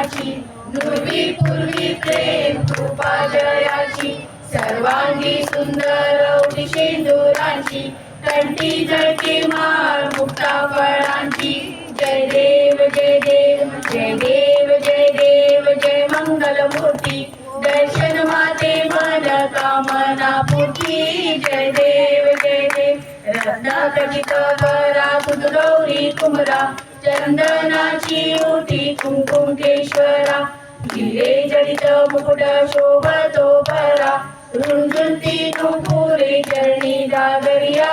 प्रेमाची, नुरवी पूर्वी प्रेम कृपा जयाची, सर्वांगी सुंदर ओटी शेंदुरांची, कंठी जळती माळ मुक्ता फळांची. जय देव जय देव जय देव जय देव जय मंगल मूर्ती, दर्शन माते मन कामना पूर्ती. जय देव जय देव रत्नाखचित बरा तुझ गौरी कुमरा, चंदनाची ओटी कुंकुमेश्वरा, हिरे जडित मुकुट शोभतो बरा, रुंजुंती नुपुरे चरणी दागरिया.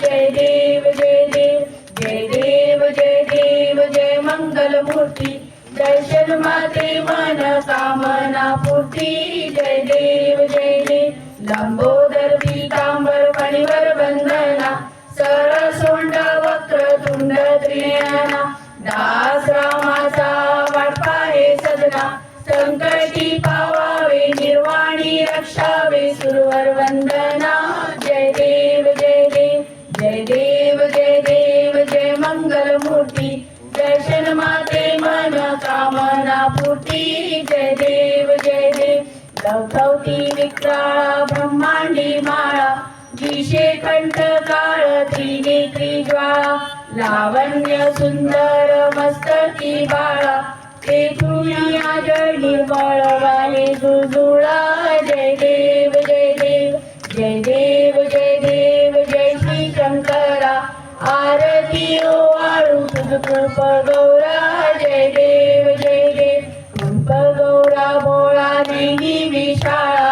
जय देव जय देव जय देव जय देव जय मंगल मूर्ती, दर्शन माते मन कामना पूर्ती. जय देव जय देव लंबोदर पीतांबर फणीवर बंधना, सरळ सोंड वक्रतुंड त्रिनयना, दास रामाचा वाटपा हे सजना, संकटी पावावे निर्वाणी रक्षावे सुरवर वंदना. जय देव जय देव जय देव जय देव जय मंगल मूर्ती, दर्शन माते मन कामना पूर्ती. जय देव जय देव लवकवती विक्राळा ब्रह्मांडी माळा, दिशे कंठ काळ त्रिनेत्री ज्वाळा, लावण्य सुंदर मस्तकी बाळा, तेथुनी आजळ निर्मळ वाहे जुळजुळा. जय देव जय देव जय देव जय देव जय श्री शंकरा, आरती ओवाळू तुझ कृप गौरा. जय देव जय देव कृप गौरा भोळा देही विशाळा,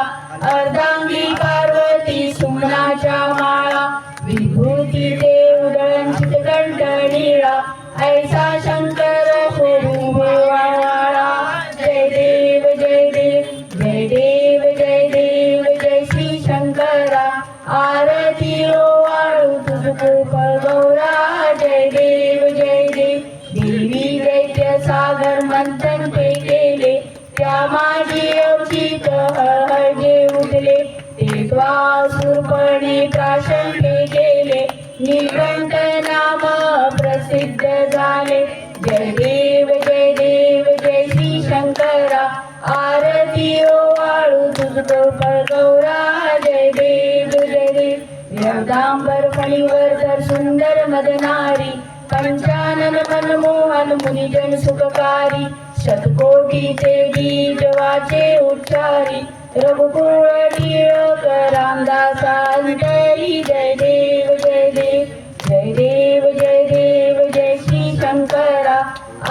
अर्धांगी पार्वती सुमनाच्या माळा, विभूती देव दळंचित कंठ नीळा, ऐसा शंकर शोभू वाळा. जय देव जय देव जय देव जय देव जय श्री शंकरा, आरती ओवाळू तुझ कृप गौरा. जय देव जय देव देवी दैत्य सागर मंथन ते केले, त्या माझी अवचित हळहळे उठले, ते द्वासुरपणे प्राशन ते केले, नीलकंठ नाम प्रसिद्ध झाले. जय देव जय देव जय श्री शंकरा, आरती ओवाळू तुझ कृप गौरा. जय देव जय देव यवदांबर फणीवर तर सुंदर मदनारी, पंचानन मनमोहन मुनिजन सुखकारी, शतकोटीचे बीज वाचे उच्चारी, रघुकुळ टिळक रामदासा अंतरी. जय देव जय देव जय देव जय देव जय श्री शंकरा,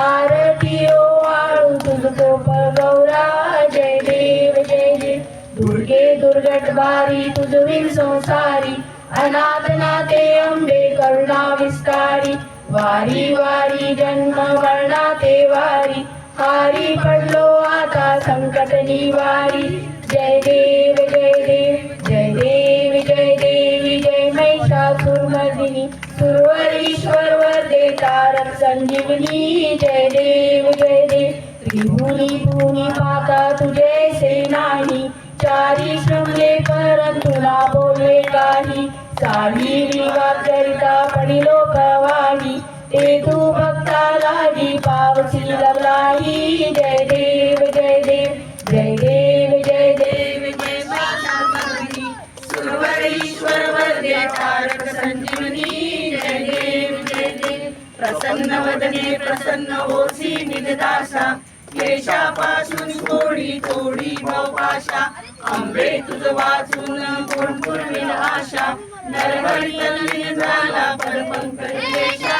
आरती ओवाळू तुझ कृप गौरा. जय देव जय देव दुर्गे दुर्गट बारी तुझविन संसारी, अनाथ नाथे अंबे करुणा विस्तारी, वारी वारी जन्म वर्णाते वारी, हारी पडलो आता संकट निवारी. जय देव जय देव जय देव जय देवी जय महिषासुरमर्दिनी, सुरवरीश्वर वरदे तारक संजीवनी. जय देव जय देव त्रिभुवनी भूमी माता तुझे से नाही, चारी श्रमले परंतु ना बोलले काही, सारी विवाद करिता पडिलो कवाही, ते तू भक्ता लागी पावसी लवलाही. जय देव जय देव जय देव जय देव जय महिषासुरमर्दिनी, सुरवरीश्वर वरदे तारक संजीवनी. जय देव जय देव प्रसन्न वदने प्रसन्न होसी निजदासा, केशापासून कोडी तोडी भवपाशा, अंबे तुझ वाचून कोण पुरविल आशा, नरहरी तनय झाला परपंकजेशा.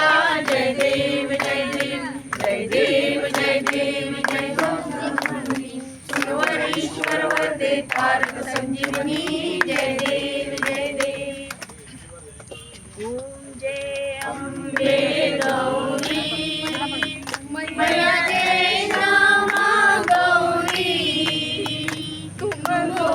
जय देव जय देव जय देव जय देव जय सुरवरीश्वर वरदे तारक संजीवनी. जय देव जय देव ओम जय अंबे गौरी मैया जय श्यामा गौरी, तुमको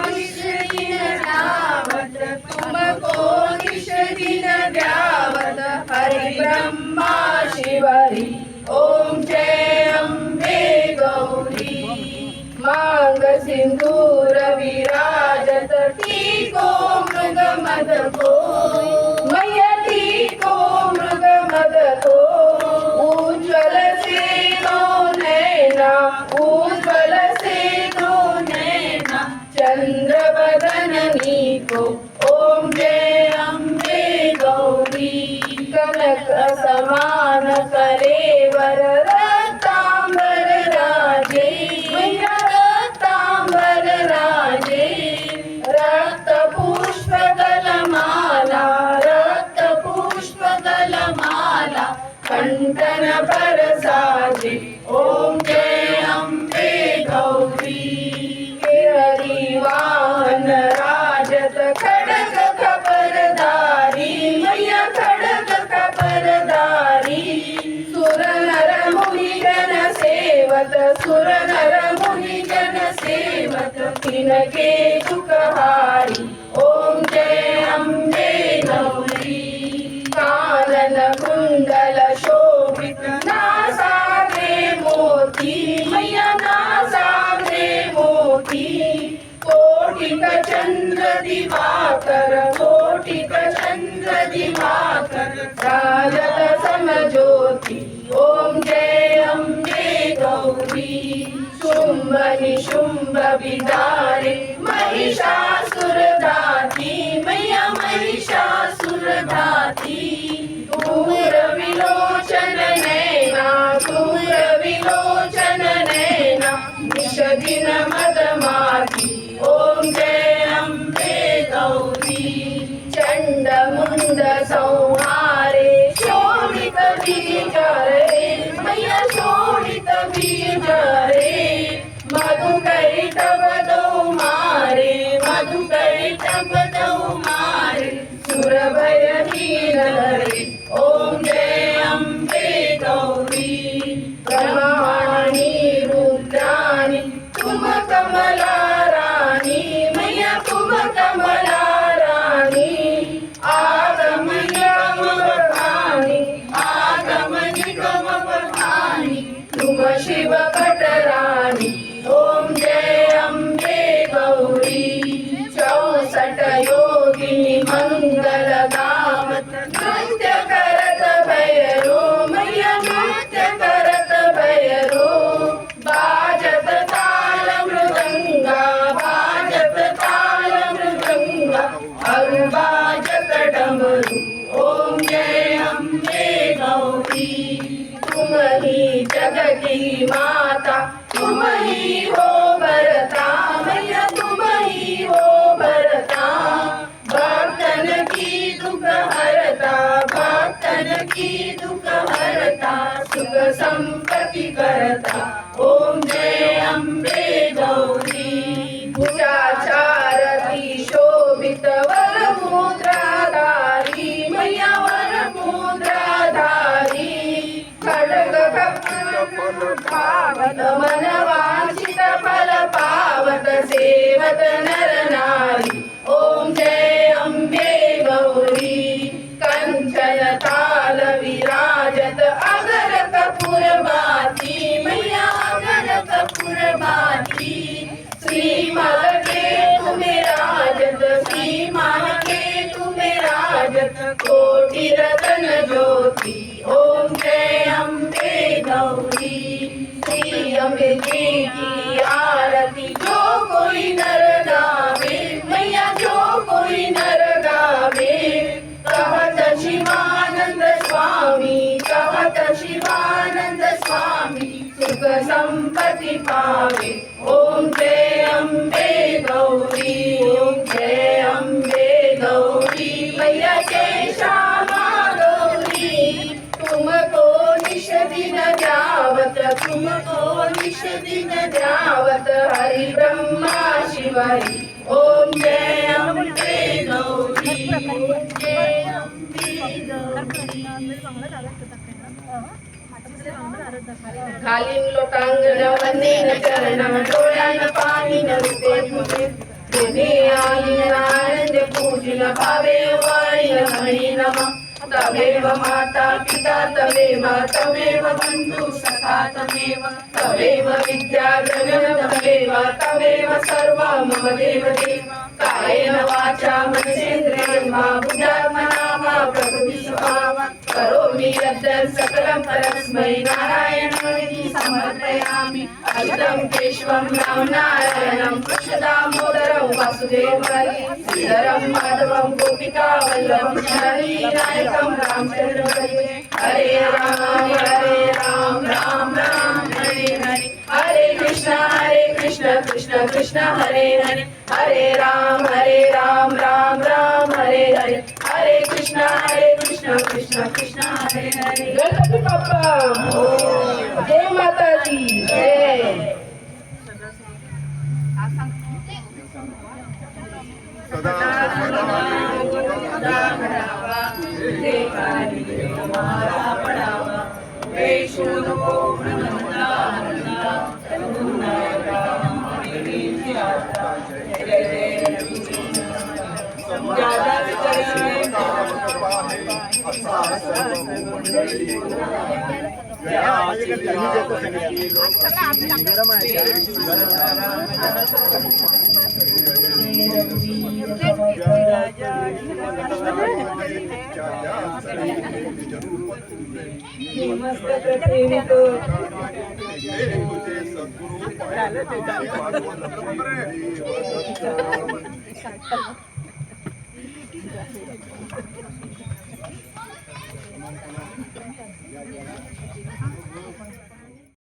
निश दिन द्यावत, तुमको निश दिन द्यावत, हरि ब्रह्मा शिवरी. ओम जय अंबे गौरी, मांग सिंदूर विराजत, टीको मृग मद को, मैया टीको मृग मद को, उज्ज्वल सेनो नैना साजे ओम जय अंबे गौरी हरी वाहन राजत खडग खबरदारी मैया खडग खबरदारी सुर नर मुनि जन सेवत सुर नर मुनि जन सेवत तिनके दुखहारी ओम जय अंबे गौरी कानन कुंडल शोभित नासाग्रे मोती मैया नासाग्रे मोती कोटिक चंद्र दिवाकर कोटिक चंद्र दिवाकर राजत समज्योति ओम जय अंबे गौरी शुंभ निशुंभ विदारे महिषासुर दाती मैया महिषासुर दाती दूर विलोचन नैना दूर विलोचन नैना निश दिन मदमाती ओम जय अंबे गौरी चंड मुंड संहारे शोभित बीजरे मैया शोभित बीजरे मधुकैटभ दो मारे मधुकैटभ दो मारे सुरभय हीरे ओम जय अंबे गौरी ब्रह्माणी रुद्राणी तुम कमला रानी मैया तुम कमला रानी आगम निगम बखानी आगम निगम बखानी तुम शिव कटरानी ओम जय अंबे गौरी 64 योगिनी मंगल गावत नृत्य करत भैरो मैया नृत्य करत भैरो बाजत ताल मृदंगा बाजत ताल मृदंगा अरु बाजत डमरू ओम जय अंबे गौरी तुम ही जग की माता तुम ही हो भरता मैया तुम ही हो भरता भक्तन की दुख हरता भक्तन की दुख हरता सुख संपत्ति करता ओम जय अंबे गौरी भुजाचारती शोभित वर मुद्राधारी मैया वर मुद्राधारी खडग भावत मन वांछित फल पावत सेवत नर नारी ओम जय अंबे गौरी कंचन ताल विराजत अगर कपूर बाती मैया अगर कपूर बाती श्रीमान के तुम्हें राजत श्रीमान के तुम्हें राजत कोटि रतन ज्योति ओम जय अंबे गौरी श्री अम्बे जी की आरती जो कोई नर गावे मैया जो कोई नर गावे कहत शिवानंद स्वामी कहत शिवानंद स्वामी सुख संपत्ति पावे ओम जय अंबे गौरी ओम जय अंबे गौरी मैया जय श्यामा गौरी तुमको निश दिन जावत तुमको निश दिन जावत हरि ब्रह्मा शिव हरि ओम जय अंबे गौरी ओम जय अंबे गौरी खाली लोटांगण वंदेन चरणं डोळ्यान पाहिन रूपे तुझे तुझे आलीन आनंद पूजन भावे वाणीन मणी नमः तमेव माता पिता तमेव बंधु सखा तमेव विद्या तमेव सर्व मम देव देव कायेन वाचा मनसेन्द्रियर्वा बुद्ध्यात्मना वा प्रकृति स्वभावा करोमि यद्यत् सकलं परस्मै नारायणाय समर्पयामि अच्युतं केशवं रामं नारायणं कृष्णदामोदरं वासुदेवं श्रीधरं माधवं गोपिका वल्लभं शरीरायकं रामचन्द्रं भजे हरे राम राम राम हरे हरे हरे कृष्ण कृष्ण कृष्ण हरे हरे हरे राम राम राम हरे हरे हरे कृष्ण कृष्ण कृष्ण हरे हरे गणपती बाप्पा जय. सदा सदा घडावा देवानी तुम्हाला पडावा वेशू नको म्हणता म्हणता तरुणाया मागणीची आता जय जय ज्यादाच करणे सद्गुरु